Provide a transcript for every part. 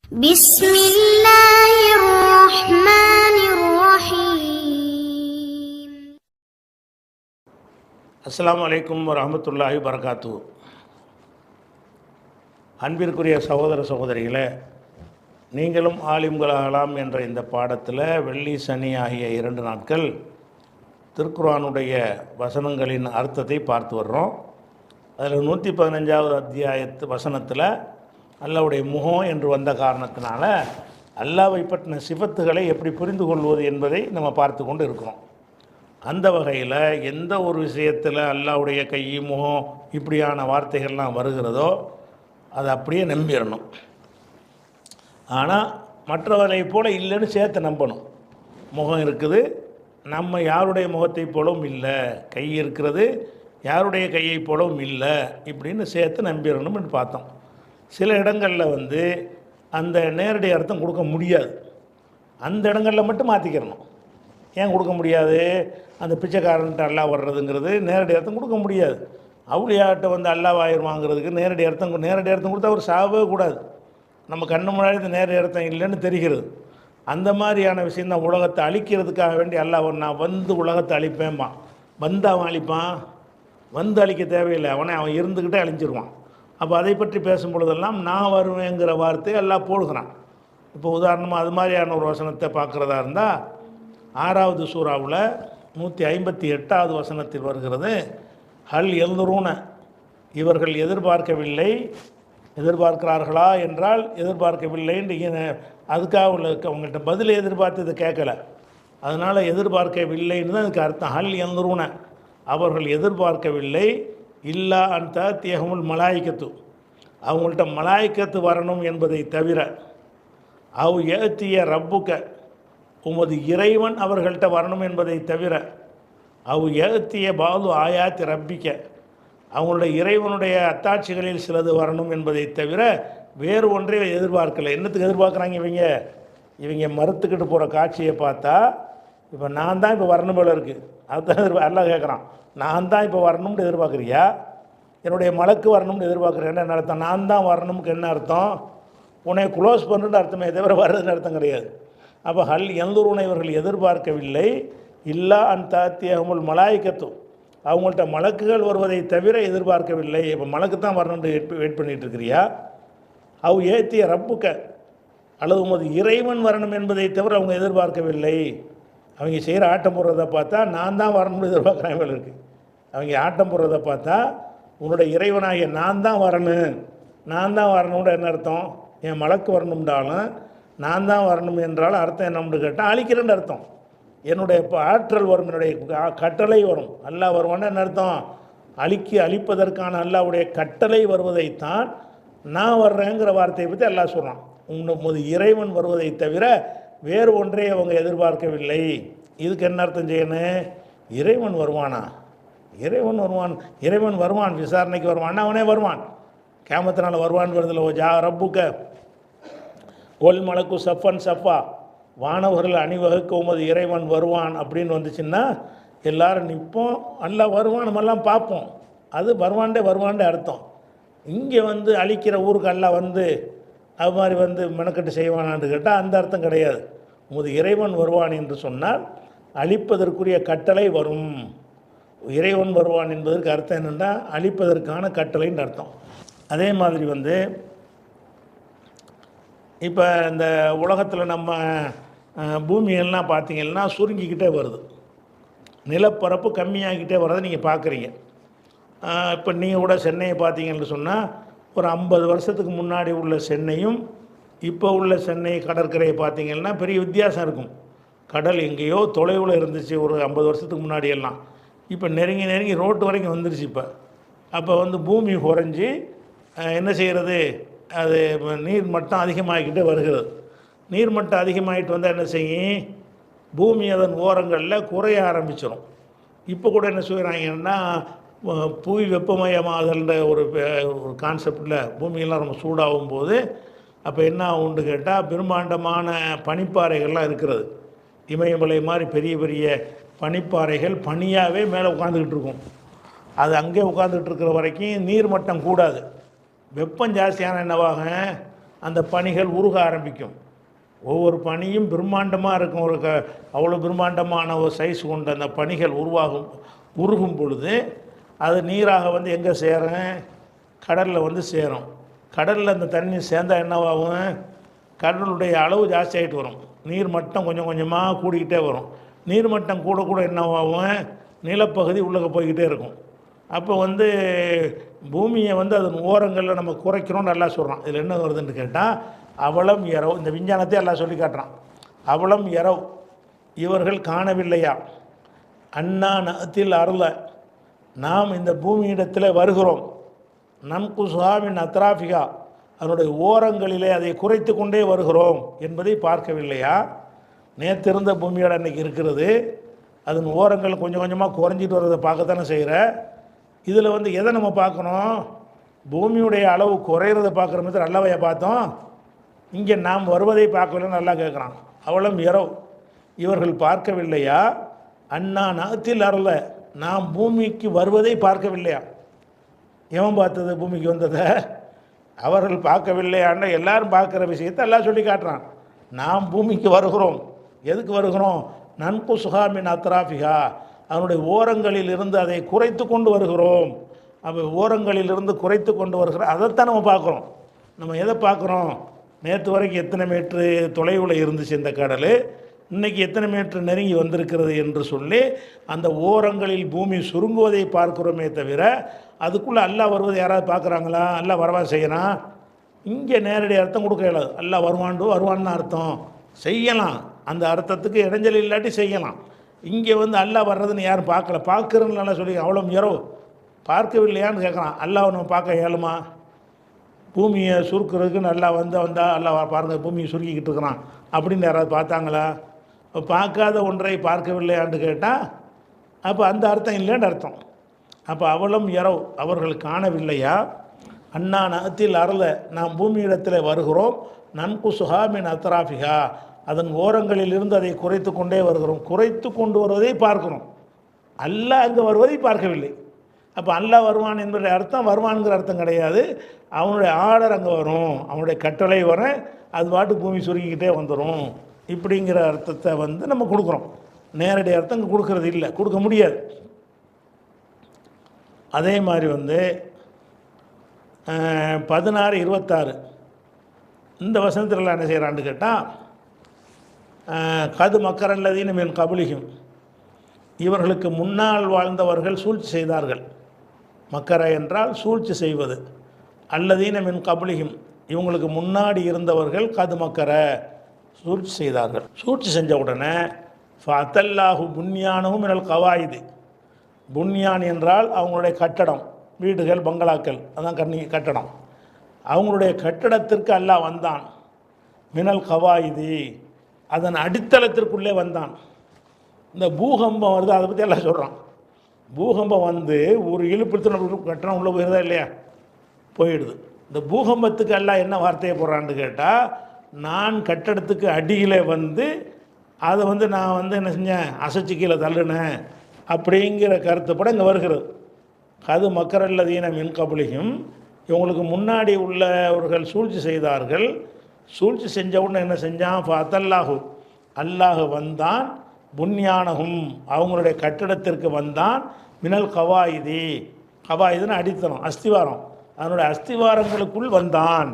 بسم الله الرحمن الرحيم. அஸ்ஸலாமு அலைக்கும் வரஹ்மத்துல்லாஹி வபரகாத்து. அன்பிற்குரிய சகோதர சகோதரிகளே, நீங்களும் ஆலிம்களாகலாம் என்ற இந்த பாடத்தில் வெள்ளி சனி ஆகிய 2 நாட்கள் திருக்குர்ஆனுடைய வசனங்களின் அர்த்தத்தை பார்த்து வர்றோம். அதில் 115வது அத்தியாயத்து வசனத்தில் அல்லாஹ்வுடைய முகம் என்று வந்த காரணத்தினால அல்லாஹ்வை பற்றின சிஃபத்துகளை எப்படி புரிந்து கொள்வது என்பதை நம்ம பார்த்து கொண்டு இருக்கிறோம். அந்த வகையில் எந்த ஒரு விஷயத்தில் அல்லாஹ்வுடைய கை, முகம் இப்படியான வார்த்தைகள்லாம் வருகிறதோ அதை அப்படியே நம்பிடணும். ஆனால் மற்றவரை போல் இல்லைன்னு சேர்த்து நம்பணும். முகம் இருக்குது, நம்ம யாருடைய முகத்தை போலவும் இல்லை, கை இருக்கிறது, யாருடைய கையை போலவும் இல்லை, இப்படின்னு சேர்த்து நம்பிடணும்னு பார்த்தோம். சில இடங்களில் அந்த நேரடி அர்த்தம் கொடுக்க முடியாது. அந்த இடங்களில் மட்டும் மாற்றிக்கிறணும். ஏன் கொடுக்க முடியாது? அந்த பிச்சைக்காரன்ட்டு அல்லாஹ் வர்றதுங்கிறது நேரடி அர்த்தம் கொடுக்க முடியாது. அவுளியாட்ட அல்லாஹ் ஆயிடுவாங்கிறதுக்கு நேரடி அர்த்தம் கொடுத்தா அவர் சாகவே கூடாது. நம்ம கண்ணு முன்னாடி நேரடி அர்த்தம் இல்லைன்னு தெரிகிறது. அந்த மாதிரியான விஷயந்தான் உலகத்தை அழிக்கிறதுக்காக வேண்டி அல்லாஹ் நான் உலகத்தை அழிப்பேன்பான். அவன் அழிப்பான், அழிக்க தேவையில்லை, அவன் இருந்துக்கிட்டே அழிஞ்சிருவான். அப்போ அதை பற்றி பேசும் பொழுதெல்லாம் நான் வருவேங்கிற வார்த்தை எல்லாம் போடுகிறான். இப்போ உதாரணமாக அது மாதிரியான ஒரு வசனத்தை பார்க்குறதா இருந்தால் 6வது சூறாவில் 158வது வசனத்தில் வருகிறது, ஹல் எல்லுரூன, இவர்கள் எதிர்பார்க்கிறார்களா என்றால் எதிர்பார்க்கவில்லைன்னு அதுக்காக உள்ள அவங்கள்ட்ட பதில் எதிர்பார்த்து இதை கேட்கலை, அதனால் எதிர்பார்க்கவில்லைன்னு தான் அதுக்கு அர்த்தம். ஹல் எல்லுரூன, அவர்கள் எதிர்பார்க்கவில்லை, இல்லா அந்த தியகமுல் மலாய்க்கத்து, அவங்கள்ட்ட மலாய்க்கத்து வரணும் என்பதை தவிர, அவ் ஏத்திய ரப்புக்க, உமது இறைவன் அவர்கள்ட்ட வரணும் என்பதை தவிர, அவ் ஏத்திய பாலு ஆயாத்தி ரப்பிக்க, அவங்களுடைய இறைவனுடைய அத்தாட்சிகளில் சிலது வரணும் என்பதை தவிர வேறு ஒன்றை எதிர்பார்க்கலை. என்னத்துக்கு எதிர்பார்க்குறாங்க இவங்க மறுத்துக்கிட்டு போகிற காட்சியை பார்த்தா இப்போ நான் தான் இப்போ வரணும் போல இருக்குது. அதுதான் எல்லாம் கேட்குறான். நான் தான் இப்போ வரணும்னு எதிர்பார்க்குறியா? என்னுடைய மலக்கு வரணும்னு எதிர்பார்க்குறேன் என்ன அர்த்தம்? நான் தான் வரணும்னு என்ன அர்த்தம்? உன்னை க்ளோஸ் பண்ணுன்னு அர்த்தமே தவிர வர்றதுன்னு அர்த்தம் கிடையாது. அப்போ ஹல் எந்தூருனை இவர்கள் எதிர்பார்க்கவில்லை, இல்லா அந்த தியகமுல் மலாய்க்கத்து, அவங்கள்ட்ட மலக்குகள் வருவதை தவிர எதிர்பார்க்கவில்லை. இப்போ மலக்கு தான் வரணும்னு வெயிட் பண்ணிகிட்டு இருக்கிறியா? அவ் ஏத்திய ரப்புக்க, அல்லது உமது இறைவன் வரணும் என்பதை தவிர அவங்க எதிர்பார்க்கவில்லை. அவங்க செய்கிற ஆட்டம் போடுறதை பார்த்தா நான் தான் வரணும்னு எதிர்பார்க்குறாங்க இருக்குது. அவங்க ஆட்டம் போடுறதை பார்த்தா உன்னுடைய இறைவனாகிய நான் தான் வரணும்னு என்ன அர்த்தம்? என் மலக்கு வரணும்ன்றாலும் நான் தான் வரணும் என்றாலும் அர்த்தம் என்னம்னு கேட்டால் அழிக்கிறேன்னு அர்த்தம். என்னுடைய ஆற்றல் வரும், என்னுடைய கட்டளை வரும். அல்லாஹ் வருவான்னு என்ன அர்த்தம்? அழிப்பதற்கான அல்லாஹ்வுடைய கட்டளை வருவதைத்தான் நான் வர்றேங்கிற வார்த்தையை பற்றி அல்லாஹ் சொல்கிறான். உன்னது இறைவன் வருவதை தவிர வேறு ஒன்றை அவங்க எதிர்பார்க்கவில்லை. இதுக்கு என்ன அர்த்தம் செய்யணும்? இறைவன் வருவானா? இறைவன் வருவான், விசாரணைக்கு வருவான்னா அவனே வருவான். கியாமத்தினால வருவான் வருதில்ல, ஓ ஜா ரப்புக்க ஒல் மலக்கு சஃபன் சஃபா, வானவர்கள் அணிவகுக்க உமது இறைவன் வருவான் அப்படின்னு வந்துச்சுன்னா எல்லாரும் நிற்போம், அல்லாஹ் வருவான், நம்மெல்லாம் பார்ப்போம். அது வருவாண்டே அர்த்தம். இங்கே அழிக்கிற ஊருக்கு அல்லாஹ் அது மாதிரி மெனக்கட்டு செய்வானான்னு கேட்டால் அந்த அர்த்தம் கிடையாது. உமது இறைவன் வருவான் என்று சொன்னால் அழிப்பதற்குரிய கட்டளை வரும். இறைவன் வருவான் என்பதற்கு அர்த்தம் என்னென்னா அழிப்பதற்கான கட்டளைன்னு அர்த்தம். அதே மாதிரி இப்போ இந்த உலகத்தில் நம்ம பூமியெல்லாம் பார்த்திங்கன்னா சுருங்கிக்கிட்டே வருது, நிலப்பரப்பு கம்மியாகிக்கிட்டே வர்றதை நீங்கள் பார்க்குறீங்க. இப்போ நீங்கள் கூட சென்னையை பார்த்தீங்கன்னு சொன்னால் ஒரு 50 வருஷத்துக்கு முன்னாடி உள்ள சென்னையும் இப்போ உள்ள சென்னை கடற்கரையை பார்த்திங்கன்னா பெரிய வித்தியாசம் இருக்கும். கடல் எங்கேயோ தொலைவில் இருந்துச்சு ஒரு 50 வருஷத்துக்கு முன்னாடி எல்லாம். இப்போ நெருங்கி ரோட்டு வரைக்கும் வந்துருச்சு. இப்போ அப்போ பூமி குறைஞ்சி என்ன செய்கிறது, அது நீர் மட்டம் அதிகமாகிக்கிட்டே வருகிறது. நீர் மட்டம் அதிகமாகிட்டு வந்தால் என்ன செய்யும்? பூமி அதன் ஓரங்களில் குறைய ஆரம்பிச்சிடும். இப்போ கூட என்ன செய்கிறாங்கன்னா புவி வெப்பமயமாதல்ன்ற ஒரு கான்செப்டில் பூமியெல்லாம் ரொம்ப சூடாகும் போது அப்போ என்ன ஆகும்னு கேட்டால் பிரம்மாண்டமான பனிப்பாறைகள்லாம் இருக்கிறது. இமயமலை மாதிரி பெரிய பெரிய பனிப்பாறைகள் பனியாகவே மேலே உட்காந்துக்கிட்டு இருக்கும். அது அங்கே உட்காந்துக்கிட்டு இருக்கிற வரைக்கும் நீர் மட்டம் கூடாது. வெப்பம் ஜாஸ்தியான என்னவாகும், அந்த பனிகள் உருக ஆரம்பிக்கும். ஒவ்வொரு பனியும் பிரம்மாண்டமாக இருக்கும். அவ்வளோ பிரம்மாண்டமான ஒரு சைஸ் கொண்ட அந்த பனிகள் உருகும் பொழுது அது நீராக வந்து எங்கே சேரும்? கடலில் வந்து சேரும். கடலில் அந்த தண்ணி சேர்ந்தால் என்னவாகும்? கடலுடைய அளவு ஜாஸ்தி ஆகிட்டு வரும். நீர் மட்டம் கொஞ்சம் கொஞ்சமாக கூடிக்கிட்டே வரும். நீர் மட்டம் கூட கூட என்னவாகும்? நிலப்பகுதி உள்ளே போய்கிட்டே இருக்கும். அப்போ வந்து பூமியை வந்து அதன் ஓரங்களில் நம்ம குறைக்கிறோம்னு நல்லா சொல்கிறான். இதில் என்ன வருதுன்னு கேட்டால், அவலம் இரவு, இந்த விஞ்ஞானத்தை எல்லாம் சொல்லி காட்டுறான். அவலம் இரவு, இவர்கள் காணவில்லையா, அண்ணா நத்தில் அருள, நாம் இந்த பூமியிடத்தில் வருகிறோம், நம்கு சுகாமின் அத்ராஃபிகா, அதனுடைய ஓரங்களிலே அதை குறைத்து கொண்டே வருகிறோம் என்பதை பார்க்கவில்லையா? நேற்றிருந்த பூமியோட அன்றைக்கி இருக்கிறது, அதன் ஓரங்கள் கொஞ்சம் கொஞ்சமாக குறைஞ்சிட்டு வர்றதை பார்க்கத்தானே செய்கிற. இதில் வந்து எதை நம்ம பார்க்கணும்? பூமியுடைய அளவு குறையிறதை பார்க்குற மாதிரி நல்லாவையா பார்த்தோம். இங்கே நாம் வருவதை பார்க்கலன்னு நல்லா கேட்குறான். அவளும் இரவு, இவர்கள் பார்க்கவில்லையா, அண்ணா நாத்தில் அருள, நாம் பூமிக்கு வருவதை பார்க்கவில்லையா? எவன் பார்த்தது பூமிக்கு வந்ததை? அவர்கள் பார்க்கவில்லையான்னா எல்லாரும் பார்க்குற விஷயத்தை எல்லாம் சொல்லி காட்டுறான். நாம் பூமிக்கு வருகிறோம். எதுக்கு வருகிறோம்? நன்கு சுகாமின் அத்ராஃபிகா, அதனுடைய ஓரங்களில் இருந்து அதை குறைத்து கொண்டு வருகிறோம். அப்போ ஓரங்களிலிருந்து குறைத்து கொண்டு வருகிறோம். அதைத்தான் நம்ம பார்க்குறோம். நம்ம எதை பார்க்குறோம்? நேற்று வரைக்கும் எத்தனை மீட்ரு தொலைவில் இருந்துச்சு இந்த கடல், இன்றைக்கி எத்தனை மீட்ரு நெருங்கி வந்திருக்கிறது என்று சொல்லி அந்த ஓரங்களில் பூமி சுருங்குவதை பார்க்குறோமே தவிர, அதுக்குள்ளே அல்லாஹ் வருவதை யாராவது பார்க்குறாங்களா? அல்லாஹ் வரவா செய்யலாம்? இங்கே நேரடி அர்த்தம் கொடுக்க இயலாது. அல்லாஹ் வருவான்னு அர்த்தம் செய்யலாம், அந்த அர்த்தத்துக்கு இடைஞ்சல் இல்லாட்டி செய்யலாம். இங்கே வந்து அல்லாஹ் வர்றதுன்னு யாரும் பார்க்கல. பார்க்குறன்னு நல்லா சொல்லி அவ்வளோ இரவு பார்க்கவில்லையான்னு கேட்குறான். அல்லாஹ் நம்ம பார்க்க இயலுமா? பூமியை சுருக்கிறதுக்கு நல்லா வந்தால் அல்லாஹ் பாருங்கள் பூமியை சுருக்கிக்கிட்டு இருக்கிறான் அப்படின்னு யாராவது பார்த்தாங்களா? பார்க்காத ஒன்றை பார்க்கவில்லையான்னு கேட்டால் அப்போ அந்த அர்த்தம் இல்லைன்னு அர்த்தம். அப்போ அவளும் இரவு, அவர்கள் காணவில்லையா, அண்ணா நகத்தில் அருள, நாம் பூமியிடத்தில் வருகிறோம், நன்கு சுகாமின் அத்ராஃபிகா, அதன் ஓரங்களில் இருந்து அதை குறைத்து கொண்டே வருகிறோம். குறைத்து கொண்டு வருவதை பார்க்கிறோம், அல்லாஹ் அங்கே வருவதை பார்க்கவில்லை. அப்போ அல்லாஹ் வருவான் என்பதை அர்த்தம் வருவான்கிற அர்த்தம் கிடையாது. அவனுடைய ஆர்டர் அங்கே வரும், அவனுடைய கட்டளை வர, அது பாட்டு பூமி சுருக்கிக்கிட்டே வந்துடும். இப்படிங்கிற அர்த்தத்தை வந்து நம்ம கொடுக்குறோம். நேரடி அர்த்தம் இங்கே கொடுக்கறது இல்லை, கொடுக்க முடியாது. அதே மாதிரி வந்து 16:26 இந்த வசனத்தில் என்ன செய்கிறான்னு கேட்டால், கது மக்கரல்லதீன மின் கபலிகும், இவர்களுக்கு முன்னால் வாழ்ந்தவர்கள் சூழ்ச்சி செய்தார்கள். மக்கர என்றால் சூழ்ச்சி செய்வது. அல்லதீன மின் கபலிகும், இவங்களுக்கு முன்னாடி இருந்தவர்கள் கது மக்கர சூழ்ச்சி செய்தார்கள். சூழ்ச்சி செஞ்ச உடனே ஃபஅத்தல்லாஹு புன்யானஹும் மினல் கவாயிது, புன்யான் என்றால் அவங்களுடைய கட்டடம், வீடுகள், பங்களாக்கள், அதான் கட்டடம். அவங்களுடைய கட்டடத்திற்கு அல்லாஹ் வந்தான். மினல் கவாயிது, அதன் அடித்தளத்திற்குள்ளே வந்தான். இந்த பூகம்பம் வருது, அதை பற்றி எல்லாம் சொல்கிறான். பூகம்பம் வந்து ஒரு இழுப்புத்து கட்டணம் உள்ளே போயிருதா இல்லையா? போயிடுது. இந்த பூகம்பத்துக்கு எல்லாம் என்ன வார்த்தையை போடுறான்னு கேட்டால், நான் கட்டடத்துக்கு அடியில் வந்து அதை வந்து நான் வந்து என்ன செஞ்சேன், அசைச்சு கீழே தள்ளுனேன் அப்படிங்கிற கருத்துப்பட இங்கே வருகிறது. கது மக்கரல்லதீன மின் கபலிகும், இவங்களுக்கு முன்னாடி உள்ளவர்கள் சூழ்ச்சி செய்தார்கள். சூழ்ச்சி செஞ்ச உடனே என்ன செஞ்சான்? ஃபஅத்தல்லாஹு, அல்லாஹ் வந்தான், புன்யானஹும், அவங்களுடைய கட்டிடத்திற்கு வந்தான், மினல் கவாயிதி, கவாயிதுன்னு அடித்தனம், அஸ்திவாரம், அதனுடைய அஸ்திவாரங்களுக்குள் வந்தான்.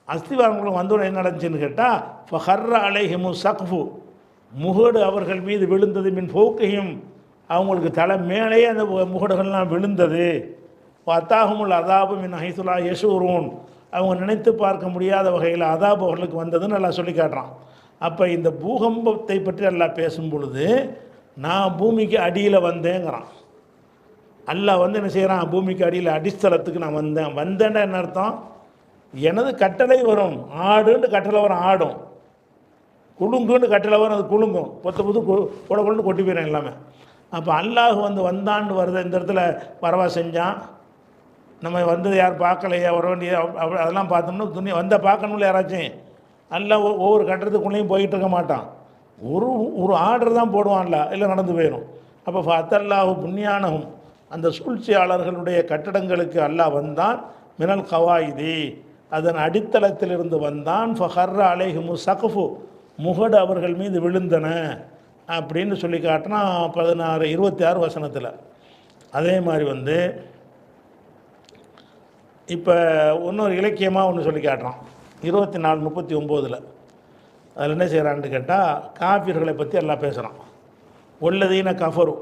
அஸ்திவாரங்களுக்கு வந்தோடனே என்ன நடந்துச்சுன்னு கேட்டால், ஃபஹர்ர அலைஹிமு சக்ஃபு, முகடு அவர்கள் மீது விழுந்தது, மின் ஃபௌகையும், அவங்களுக்கு தலை மேலேயே அந்த முகடுகள்லாம் விழுந்தது. அத்தாகுமுல் அதாபு மின் ஹைசுலா யஷூரூன், அவங்க நினைத்து பார்க்க முடியாத வகையில் அதாபு அவர்களுக்கு வந்ததுன்னு நல்லா சொல்லி காட்டுறான். அப்போ இந்த பூகம்பத்தை பற்றி எல்லாம் பேசும் பொழுது நான் பூமிக்கு அடியில் வந்தேங்கிறான். அல்லாஹ் வந்து என்ன செய்கிறான்? பூமிக்கு அடியில் அடிஸ்தலத்துக்கு நான் வந்தேன்னா என்ன அர்த்தம்? எனது கட்டளை வரும், ஆடுன்னு கட்டளை வரும், ஆடும், குலுங்குன்னு கட்டளை வரும், அது குலுங்கும், புது கொண்டு கொட்டி போயிடும் எல்லாமே. அப்போ அல்லாஹ் வந்து வந்தான்னு வருது. இந்த இடத்துல வரவா செஞ்சான், நம்ம வந்தது யார் பார்க்கலையா, வர வேண்டிய அதெல்லாம் பார்த்தோம்னா துணி வந்த பார்க்கணும்ல யாராச்சும். எல்லாம் ஒவ்வொரு கட்டத்துக்குள்ளேயும் போயிட்டு இருக்க மாட்டான், ஒரு ஆர்டர் தான் போடுவான்ல, இல்லை நடந்து போயிடும். அப்போ ஃபஅத்தல்லாஹு புன்யானஹும், அந்த சூழ்ச்சியாளர்களுடைய கட்டடங்களுக்கு அல்லாஹ் வந்தான், மினல் கவாயிதி, அதன் அடித்தளத்திலிருந்து வந்தான். ஃபஹர்ர அலைஹிமு சக்ஃபு, முகடு அவர்கள் மீது விழுந்தன அப்படின்னு சொல்லி காட்டினா 16-26 வசனத்தில். அதே மாதிரி வந்து இப்போ இன்னொரு இலக்கியமாக ஒன்று சொல்லி காட்டுறான் 24-39. அதில் என்ன செய்கிறான்னு கேட்டால் காஃபிர்களை பற்றி எல்லாம் பேசுகிறான். ஒல்லதீன கஃபரு,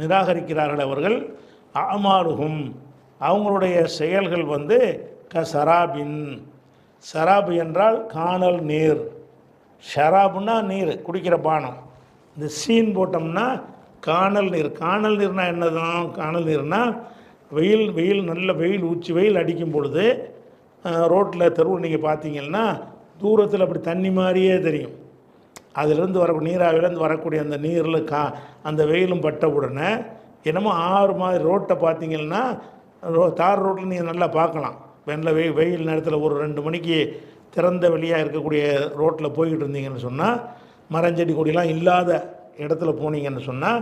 நிராகரிக்கிறார்கள் அவர்கள், அமாலுஹும், அவங்களுடைய செயல்கள் வந்து சராபின், சராபு என்றால் காணல் நீர், ஷராபுன்னா நீர் குடிக்கிற பானம், இந்த சீன் போட்டோம்னா காணல் நீர். காணல் நீர்னா என்னதான்? காணல் நீர்னா வெயில் நல்ல வெயில், உச்சி வெயில் அடிக்கும் பொழுது ரோட்டில் தெருவில் நீங்கள் பார்த்தீங்கன்னா தூரத்தில் அப்படி தண்ணி மாதிரியே தெரியும். அதிலிருந்து வரக்கூடிய நீராவிலேருந்து வரக்கூடிய அந்த நீரில் அந்த வெயிலும் பட்ட உடனே என்னமோ ஆறு மாதிரி ரோட்டை பார்த்தீங்கன்னா தார் ரோட்டில் நீங்கள் நல்லா பார்க்கலாம். வெள்ள வெயில் நேரத்தில் ஒரு 2 மணிக்கு திறந்த வெளியாக இருக்கக்கூடிய ரோட்டில் போய்கிட்டு இருந்தீங்கன்னு சொன்னால், மரஞ்செடி கொடிலாம் இல்லாத இடத்துல போனீங்கன்னு சொன்னால்,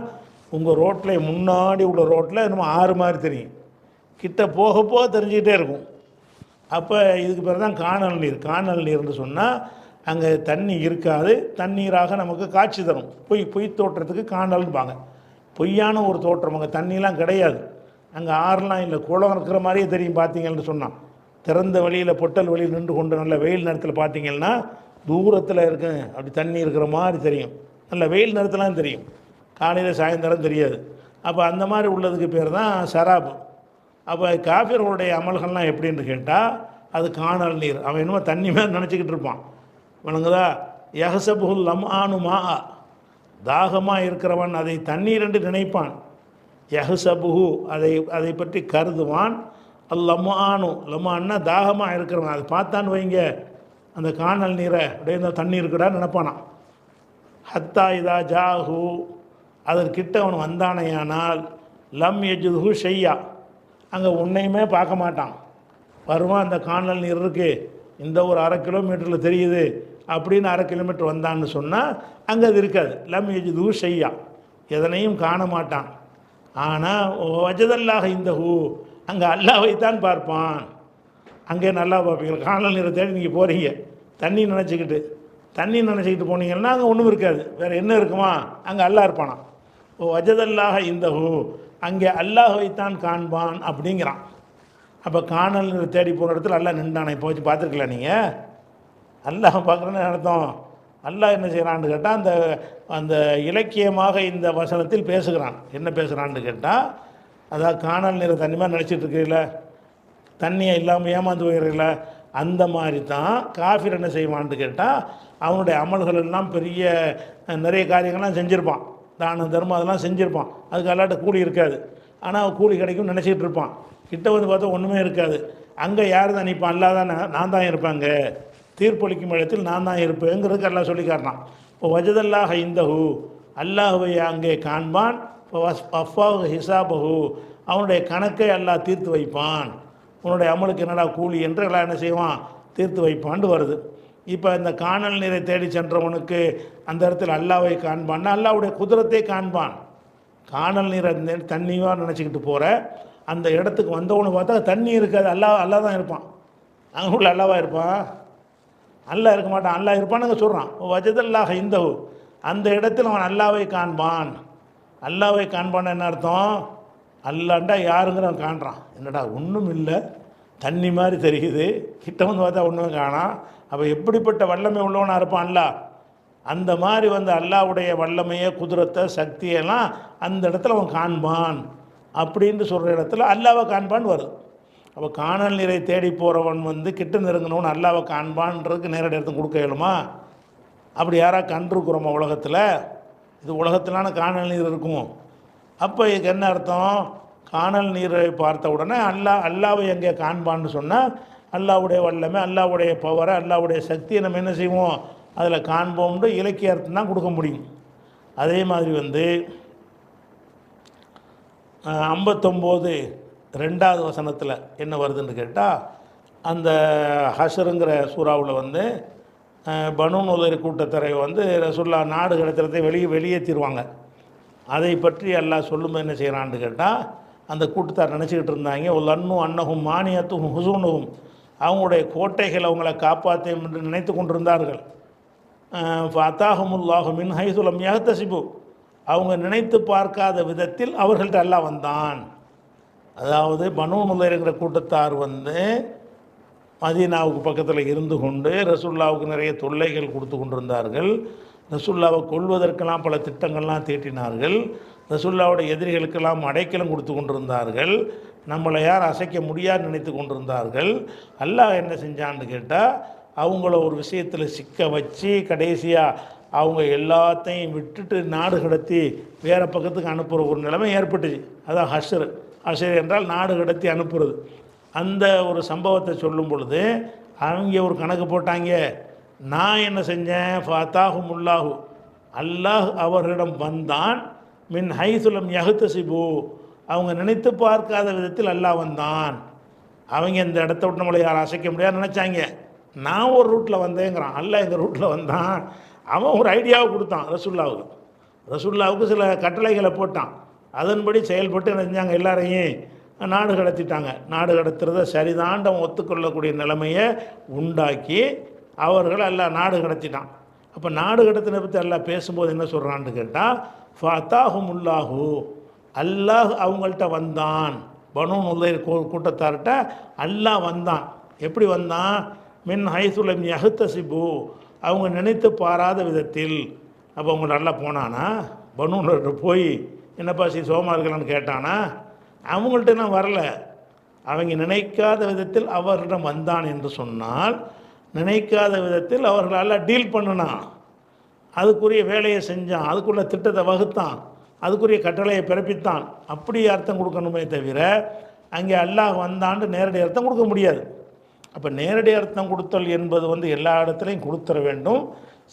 உங்கள் ரோட்டில் முன்னாடி உள்ள ரோட்டில் என்னமோ ஆறு மாதிரி தெரியும். கிட்ட போக போக தெரிஞ்சுக்கிட்டே இருக்கும். அப்போ இதுக்கு பேர் தான் காணல் நீர். காணல் நீர்னு சொன்னால் அங்கே தண்ணி இருக்காது, தண்ணீராக நமக்கு காட்சி தரும். பொய் தோற்றத்துக்கு காணல்பாங்க. பொய்யான ஒரு தோற்றம், அங்கே தண்ணிலாம் கிடையாது, அங்கே ஆறுலாம் இல்லை, குளம் இருக்கிற மாதிரியே தெரியும். பார்த்தீங்கன்னு சொன்னால் திறந்த வழியில் பொட்டல் வழியில் நின்று கொண்டு நல்ல வெயில் நேரத்தில் பார்த்தீங்கன்னா தூரத்தில் இருக்கு அப்படி தண்ணி இருக்கிற மாதிரி தெரியும். நல்ல வெயில் நேரத்துலாம் தெரியும், காலையில் சாயந்தரம் தெரியாது. அப்போ அந்த மாதிரி உள்ளதுக்கு பேர் தான் சராபு. அப்போ காஃபிர்களுடைய அமல்கள்லாம் எப்படின்னு கேட்டால் அது காணல் நீர். அவன் என்னமோ தண்ணி மேலே நினச்சிக்கிட்டு இருப்பான். வணங்குதா? யஹசபுல் லம்ஆனுமா, தாகமாக இருக்கிறவன் அதை தண்ணீர் என்று நினைப்பான். யஹசபுஹு, அதை பற்றி கருதுவான். லம்ஆனு, லம்ஆன்னா தாகமாக இருக்கிறவன், அதை பார்த்தான்னு வைங்க அந்த காணல் நீரை அப்படியே இந்த தண்ணி இருக்குடா நினைப்பானான். ஹத்தா இதா ஜாஹு, அதற்கிட்ட அவன் வந்தானையானால் லம் யஜுதுஹு ஷையா, அங்கே உன்னையுமே பார்க்க மாட்டான். வருவான், அந்த காணல் நீர் இருக்குது இந்த ஒரு 1/2 கிலோமீட்டரில் தெரியுது அப்படின்னு 1/2 கிலோமீட்டர் வந்தான்னு சொன்னால் அங்கே அது இருக்காது. லம் யஜுதுஹு ஷையா, எதனையும் காண மாட்டான். ஆனால் வஜதல்லாஹ இந்தஹு, அங்கே அல்லாஹ்வைத்தான் பார்ப்பான். அங்கே நல்லா பார்ப்பீங்க. காணல் நீரை தேடி நீங்கள் போகிறீங்க, தண்ணி நினச்சிக்கிட்டு போனீங்கன்னா அங்கே ஒன்றும் இருக்காது. வேறு என்ன இருக்குமா? அங்கே அல்லாஹ் இருப்பானா. வஜதல்லாஹ இந்தஹு, அங்கே அல்லாஹ்வைத்தான் காண்பான் அப்படிங்கிறான். அப்போ காணல் நீரை தேடி போகிற இடத்துல அல்லாஹ் நின்றானே. இப்போ வச்சு பார்த்துருக்கலாம் நீங்கள். அல்லாஹ் பார்க்குறேன்னு அர்த்தம். அல்லாஹ் என்ன செய்கிறான்னு கேட்டால் அந்த இலக்கியமாக இந்த வசனத்தில் பேசுகிறான். என்ன பேசுகிறான்னு கேட்டால், அதாவது காணல் நீரை தண்ணிமாக நினச்சிட்டு இருக்கிறீங்கள, தண்ணியை இல்லாமல் ஏமாந்து போகிறீங்கள, அந்த மாதிரி தான் காஃபிர் என்ன செய்வான்னு கேட்டால் அவனுடைய அமல்கள் எல்லாம் பெரிய நிறைய காரியங்கள்லாம் செஞ்சுருப்பான், தானம் தர்மம் அதெல்லாம் செஞ்சுருப்பான். அதுக்கு அல்லாட்ட கூலி இருக்காது. ஆனால் கூலி கிடைக்கும்னு நினச்சிக்கிட்டு இருப்பான். கிட்ட வந்து பார்த்தா ஒன்றுமே இருக்காது. அங்கே யார் தான் நிற்பான்? அல்லா தான், நான் தான் இருப்பாங்க, தீர்ப்பளிக்கும் இடத்தில் நான் தான் இருப்பேங்கிறதுக்கு எல்லாம் சொல்லி காட்டினான். இப்போ வஜதல்லாஹ இந்தஹு, அல்லாஹுவை அங்கே காண்பான். இப்போ அஃபாஹு ஹிசாபஹு, அவனுடைய கணக்கை அல்லாஹ் தீர்த்து வைப்பான். உன்னுடைய அமலுக்கு என்னடா கூலி என்று எல்லாம் என்ன செய்வான்? தீர்த்து வைப்பான்னு வருது. இப்போ இந்த காணல் நீரை தேடி சென்றவனுக்கு அந்த இடத்துல அல்லாஹ்வை காண்பான்னா அல்லாஹ்வுடைய குதிரத்தை காண்பான். காணல் நீரை தண்ணியாக நினச்சிக்கிட்டு போகிற அந்த இடத்துக்கு வந்தவனு பார்த்தா தண்ணி இருக்காது, அல்லாஹ் தான் இருப்பான். அங்கே உள்ள அல்லாவாக இருப்பான்? அல்லாஹ் இருக்க மாட்டான். அல்லாஹ் இருப்பான்னு அங்கே சொல்கிறான். வஜதல்லாஹ இந்தஹு, அந்த இடத்துல அவன் அல்லாஹ்வை காண்பான். அல்லாஹ்வை காண்பான்னு என்ன அர்த்தம்? அல்லாண்டா யாருங்கிறவன் காண்றான். என்னடா ஒன்றும் இல்லை, தண்ணி மாதிரி தெரியுது, கிட்ட வந்து பார்த்தா ஒன்றுமே காணாம். அப்போ எப்படிப்பட்ட வல்லமை உள்ளவனாக இருப்பான் அல்லாஹ்? அந்த மாதிரி வந்து அல்லாஹ்வுடைய வல்லமையை, குதிரத்தை, சக்தியெல்லாம் அந்த இடத்துல அவன் காண்பான் அப்படின்னு சொல்கிற இடத்துல அல்லாஹ்வை காண்பான்னு வருது. அப்போ காணல் நீரை தேடி போகிறவன் வந்து கிட்ட நெருங்கினவன் அல்லாஹ்வை காண்பான்றதுக்கு நேரடி இடத்துல கொடுக்க இயலுமா? அப்படி யாராக கண்டிருக்கிறோமா உலகத்தில்? இது உலகத்திலான காணல் நீர் இருக்கும். அப்போ இதுக்கு என்ன அர்த்தம்? காணல் நீரை பார்த்த உடனே அல்லாஹ்வை எங்கே காண்பான்னு சொன்னால் அல்லாஹ்வுடைய வல்லமை, அல்லாஹ்வுடைய பவரை, அல்லாஹ்வுடைய சக்தியை நம்ம என்ன செய்வோம்? அதில் காண்போம்னு இலக்கிய அர்த்தம் தான் கொடுக்க முடியும். அதே மாதிரி வந்து 59 வசனத்தில் என்ன வருதுன்னு கேட்டால், அந்த ஹஷருங்கிற சூறாவில் வந்து பனு நுதைர் கூட்டத்தரை வந்து ரசூலுல்லாஹ் நாடு கடத்துறதை வெளியேற்றிடுவாங்க. அதை பற்றி அல்லாஹ் சொல்லும்போது என்ன செய்கிறான்னு கேட்டால், அந்த கூட்டத்தார் நினச்சிக்கிட்டு இருந்தாங்க, ஒரு அன்னும் அன்னகும் மானியத்தும் ஹுசூனுகும், அவங்களுடைய கோட்டைகள் அவங்கள காப்பாற்றும் என்று நினைத்து கொண்டிருந்தார்கள். ஃபஅதாஹுமுல்லாஹு மின் ஹைஸு லம் யஹ்தஸிபு, அவங்க நினைத்து பார்க்காத விதத்தில் அவர்கள்ட்ட அல்லாஹ் வந்தான். அதாவது பனூ நுதைர்ங்கிற கூட்டத்தார் மதீனாவுக்கு பக்கத்தில் இருந்து கொண்டு ரசூலுல்லாவுக்கு நிறைய தொல்லைகள் கொடுத்து கொண்டிருந்தார்கள். ரசூலுல்லாவை கொல்வதற்கெல்லாம் பல திட்டங்கள்லாம் தீட்டினார்கள். ரசூலுல்லாவுடைய எதிரிகளுக்கெல்லாம் அடைக்கலம் கொடுத்து கொண்டிருந்தார்கள். நம்மளை யார் அசைக்க முடியாது நினைத்து கொண்டிருந்தார்கள். அல்லாஹ் என்ன செஞ்சான்னு கேட்டால், அவங்கள ஒரு விஷயத்தில் சிக்க வச்சு கடைசியாக அவங்க எல்லாத்தையும் விட்டுட்டு நாடு கடத்தி வேறு பக்கத்துக்கு அனுப்புகிற ஒரு நிலைமை ஏற்பட்டுச்சு. அதான் ஹஷர் என்றால் நாடு கடத்தி அனுப்புறது. அந்த ஒரு சம்பவத்தை சொல்லும் பொழுது அவங்க ஒரு கணக்கு போட்டாங்க. நான் என்ன செஞ்சேன், ஃபஅதாஹுமுல்லாஹு, அல்லாஹ் அவர்களிடம் வந்தான், மின் ஹைஸு லம் யஹ்தஸிபு, அவங்க நினைத்து பார்க்காத விதத்தில் அல்லாஹ் வந்தான். அவங்க இந்த இடத்த விட்டு நம்மளை யாரும் அசைக்க முடியாது நினச்சாங்க. நான் ஒரு ரூட்டில் வந்தேங்கிறான், அல்லாஹ் எங்கள் ரூட்டில் வந்தான். அவன் ஒரு ஐடியாவை கொடுத்தான் ரசூலுல்லாவுக்கு சில கட்டளைகளை போட்டான். அதன்படி செயல்பட்டு என்ன செஞ்சாங்க, எல்லாரையும் நாடு கடத்திட்டாங்க. நாடு கடத்துறத சரிதாண்ட ஒத்துக்கொள்ளக்கூடிய நிலைமையை உண்டாக்கி அவர்கள் எல்லாம் நாடு கடத்திட்டான். அப்போ நாடு கடத்தின பற்றி எல்லாம் பேசும்போது என்ன சொல்கிறான்னு கேட்டால், ஃபஅதாஹுமுல்லாஹு, அல்லாஹ் அவங்கள்ட்ட வந்தான். பனூ நுதைர் கூட்டத்தார்கிட்ட அல்லாஹ் வந்தான். எப்படி வந்தான், மின் ஹைஸு லம் யஹ்தஸிபு, அவங்க நினைத்து பாராத விதத்தில். அப்போ அவங்க நல்லா போனானா, பனூ நுதைர் போய் என்னப்பா சோமா இருக்கலான்னு கேட்டானா, அவங்கள்ட்ட நான் வரல, அவங்க நினைக்காத விதத்தில் அவர்களிடம் வந்தான் என்று சொன்னால், நினைக்காத விதத்தில் அவர்களால் டீல் பண்ணினான், அதுக்குரிய வேலையை செஞ்சான், அதுக்குள்ள திட்டத்தை வகுத்தான், அதுக்குரிய கட்டளையை பிறப்பித்தான். அப்படி அர்த்தம் கொடுக்கணுமே தவிர அங்கே அல்லாஹ் வந்தான்னு நேரடி அர்த்தம் கொடுக்க முடியாது. அப்போ நேரடி அர்த்தம் கொடுத்தல் என்பது எல்லா இடத்துலையும் கொடுத்துட வேண்டும்.